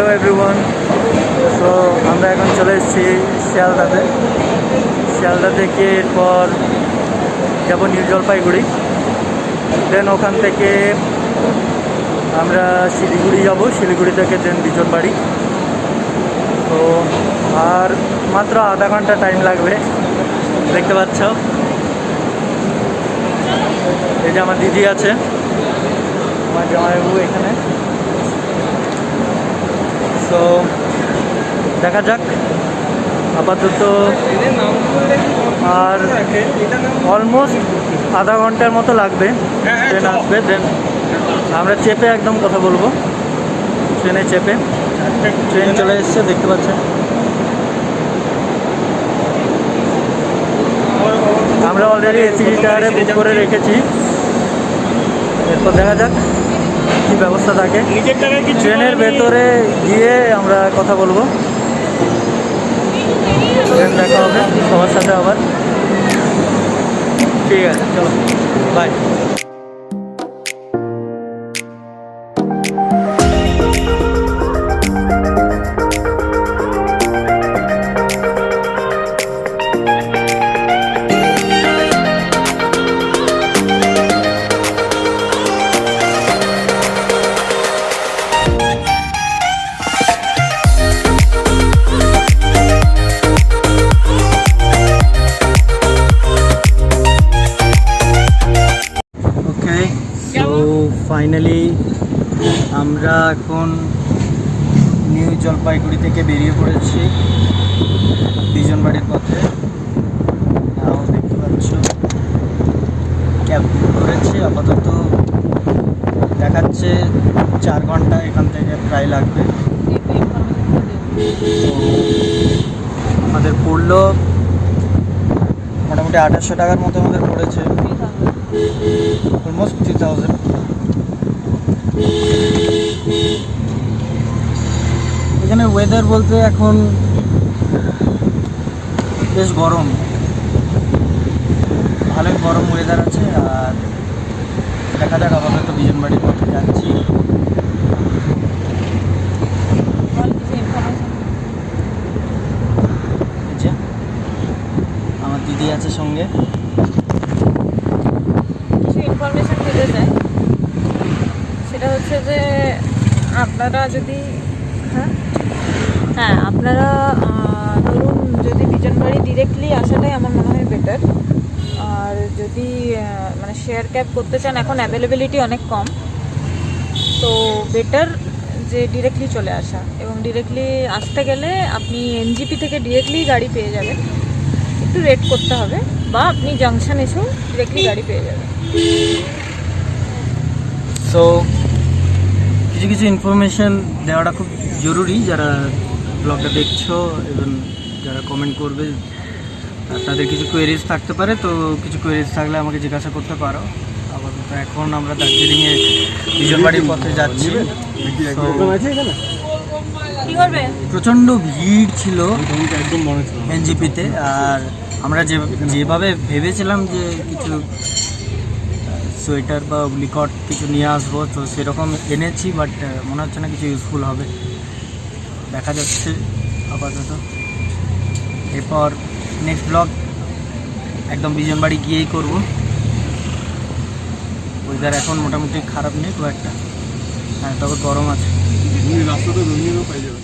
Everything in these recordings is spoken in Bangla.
Hello everyone. সো আমরা এখন চলে এসেছি শিয়ালদা থেকে এরপর যাব নিউ জলপাইগুড়ি, দেন ওখান থেকে আমরা শিলিগুড়ি যাব, শিলিগুড়ি থেকে দেন বিজনবাড়ি। তো আর মাত্র আধা ঘন্টা টাইম লাগবে। দেখতে পাচ্ছ এই যে আমার দিদি আছে, আমার জামাইবাবু এখানে। তো দেখা যাক, আপাতত আর অলমোস্ট আধা ঘন্টার মতো লাগবে, ট্রেন আসবে। দেন আমরা চেপে একদম কথা বলবো, ট্রেনে চেপে। ট্রেন চলে এসছে, দেখতে পাচ্ছেন। আমরা অলরেডি এসি টায়ারে বুক করে রেখেছি, এরপর দেখা যাক কী ব্যবস্থা থাকে। ট্রেনের ভেতরে গিয়ে আমরা কথা বলবো, দেখা হবে সবার সাথে আবার। ঠিক আছে, চলো বাই। ফাইনালি আমরা এখন নিউ জলপাইগুড়ি থেকে বেরিয়ে পড়েছি বিজনবাড়ির পথে। দেখতে পাচ্ছ ক্যাব বুক করেছি, আপাতত দেখাচ্ছে 4 ঘন্টা এখান থেকে প্রায় লাগবে। আমাদের পড়লো মোটামুটি 2800 টাকার মতো আমাদের পড়েছে, অলমোস্ট 3000। এখানে ওয়েদার বলতে এখন বেশ গরম, ভালোই গরম ওয়েদার আছে। আর দেখা যাক, আপাতত বিজনবাড়ির পথে যাচ্ছি। আমার দিদি আছে সঙ্গে, কিছু ইনফরমেশন দিতে চাই। সেটা হচ্ছে যে আপনারা যদি আপনারা ধরুন যদি বিজনবাড়ি ডিরেক্টলি আসাটাই আমার মনে হয় বেটার। আর যদি মানে শেয়ার ক্যাব করতে চান, এখন অ্যাভেলেবিলিটি অনেক কম, তো বেটার যে ডিরেক্টলি চলে আসা। এবং ডিরেক্টলি আসতে গেলে আপনি এনজিপি থেকে ডিরেক্টলি গাড়ি পেয়ে যাবেন, একটু রেট করতে হবে, বা আপনি জাংশন এসেও ডিরেক্টলি গাড়ি পেয়ে যাবেন। সো কিছু ইনফরমেশান দেওয়াটা খুব জরুরি। যারা ব্লগটা দেখছো এবং যারা কমেন্ট করবে, তাদের কিছু কোয়েরিজ থাকতে পারে, তো কিছু কোয়েরিজ থাকলে আমাকে জিজ্ঞাসা করতে পারো। আপাতত এখন আমরা দার্জিলিংয়ে বিজনবাড়ির পথে যাচ্ছি। প্রচণ্ড ভিড় ছিল এনজিপিতে, আর আমরা যেভাবে ভেবেছিলাম যে কিছু সোয়েটার বা ব্লিকট কিছু নিয়ে আসবো, তো সেরকম এনেছি, বাট মনে হচ্ছে না কিছু ইউজফুল হবে। দেখা যাচ্ছে আপাতত। এরপর নেক্সট ব্লগ একদম বিজনবাড়ি গিয়েই করব। ওয়েদার এখন মোটামুটি খারাপ নেই খুব একটা, হ্যাঁ তবে গরম আছে। রাস্তাটা পাই যাবে।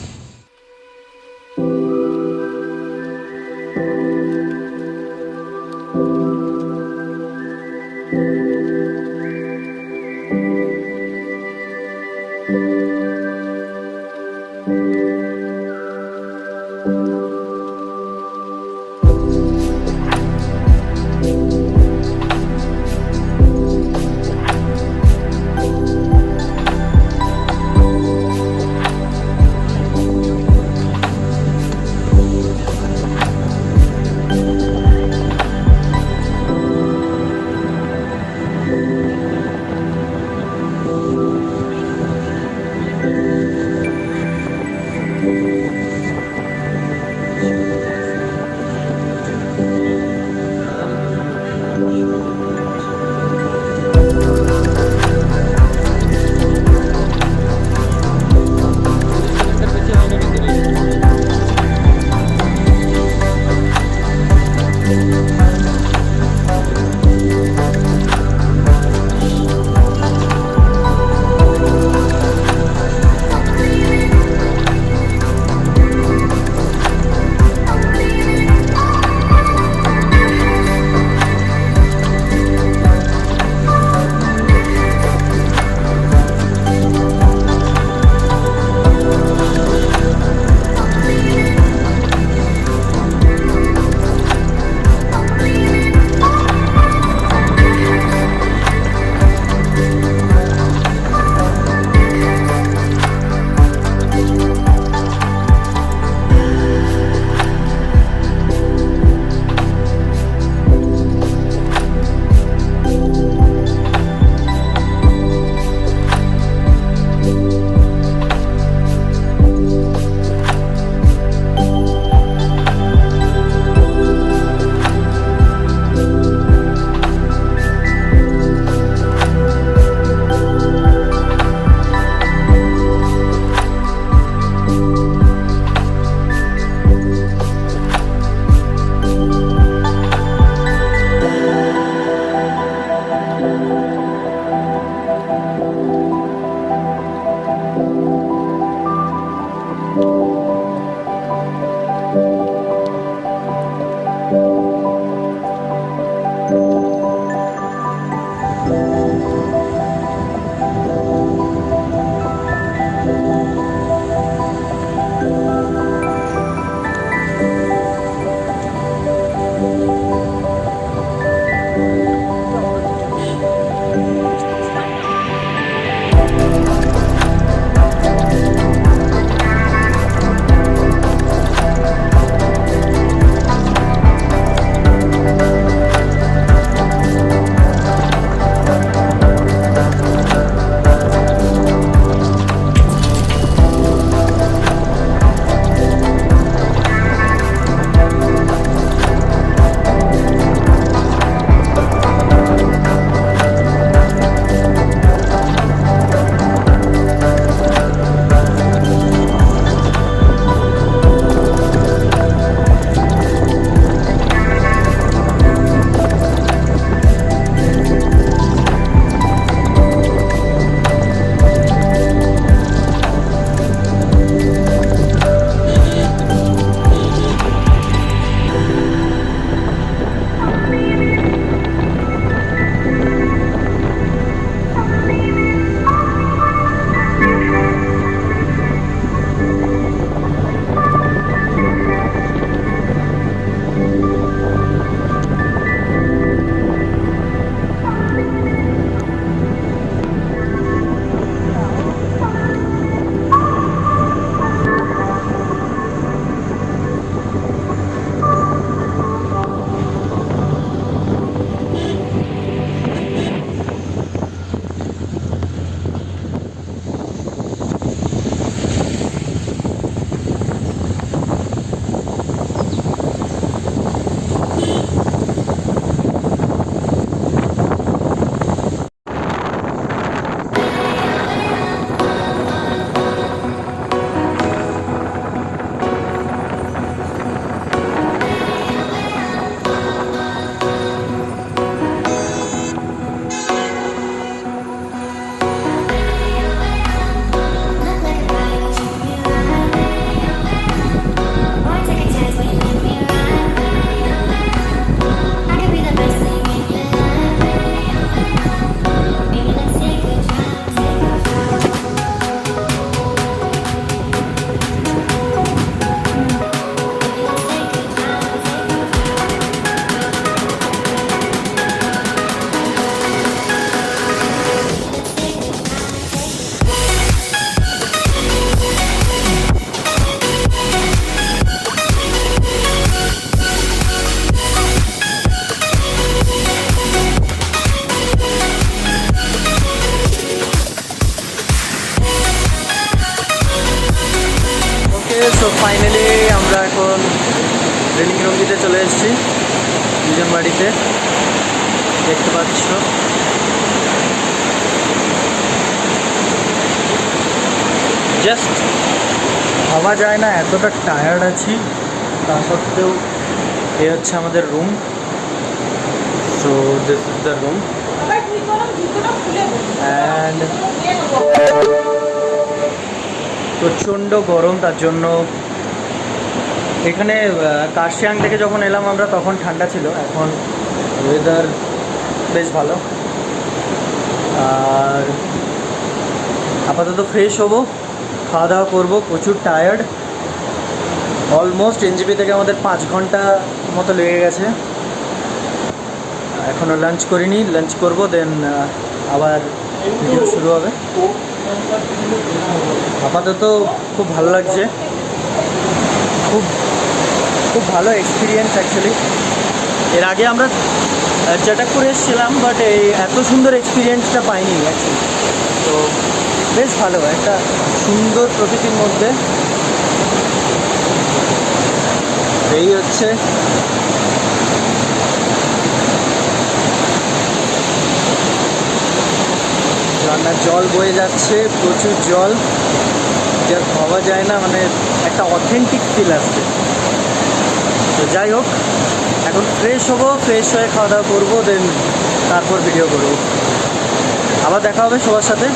সো ফাইনালি আমরা এখন রেলিং রঙ্গিতে চলে এসেছি, বিজনবাড়িতে দেখতে পাচ্ছ। জাস্ট ভাবা যায় না এতটা টায়ার্ড আছি, তা সত্ত্বেও এ হচ্ছে আমাদের room. So this is the room and প্রচণ্ড গরম, তার জন্য এখানে কার্শিয়াং থেকে যখন এলাম আমরা তখন ঠান্ডা ছিল, এখন ওয়েদার বেশ ভালো। আর আপাতত ফ্রেশ হবো, খাওয়া দাওয়া করবো, প্রচুর টায়ার্ড। অলমোস্ট এনজিপি থেকে আমাদের 5 ঘন্টা মতো লেগে গেছে, এখনও লাঞ্চ করিনি, লাঞ্চ করবো, দেন আবার ভিডিও শুরু হবে। আপাতত খুব ভালো লাগছে, খুব খুব ভালো এক্সপিরিয়েন্স অ্যাকচুয়ালি। এর আগে আমরা চটাকপুর এসেছিলাম, বাট এই এত সুন্দর এক্সপিরিয়েন্সটা পাইনি অ্যাকচুয়ালি। তো বেশ ভালো, একটা সুন্দর প্রকৃতির মধ্যে। এই হচ্ছে ঝর্ণার জল বয়ে যাচ্ছে, প্রচুর জল, যা ভাবা যায় না, মানে একটা অথেন্টিক ফিল আসছে। তো যাই হোক, এখন ফ্রেশ হবো, ফ্রেশ হয়ে খাওয়া দাওয়া করবো, দেন তারপর ভিডিও করবো। আবার দেখা হবে সবার সাথে।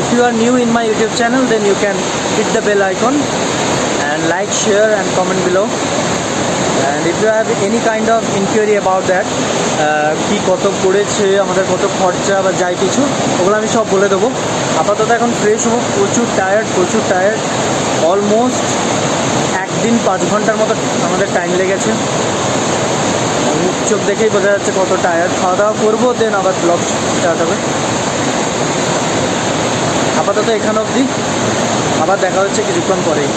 If you are new in my YouTube channel, then you can hit the bell icon and like, share and comment below. And if you have any kind of inquiry about that, কি কত পড়েছে আমাদের, কত খরচা বা যাই কিছু, ওগুলো আমি সব বলে দেবো। আপাতত এখন ফ্রেশ হবো, প্রচুর টায়ার্ড। অলমোস্ট একদিন 5 ঘন্টার মতো আমাদের টাইম লেগেছে। মুখ চোখ দেখেই বোঝা যাচ্ছে কত টায়ার্ড। খাওয়া দাওয়া করবো, দেন আবার ব্লগ স্টার্ট হবে। আপাতত এখান অবধি, আবার দেখা হচ্ছে কিছুক্ষণ পরেই।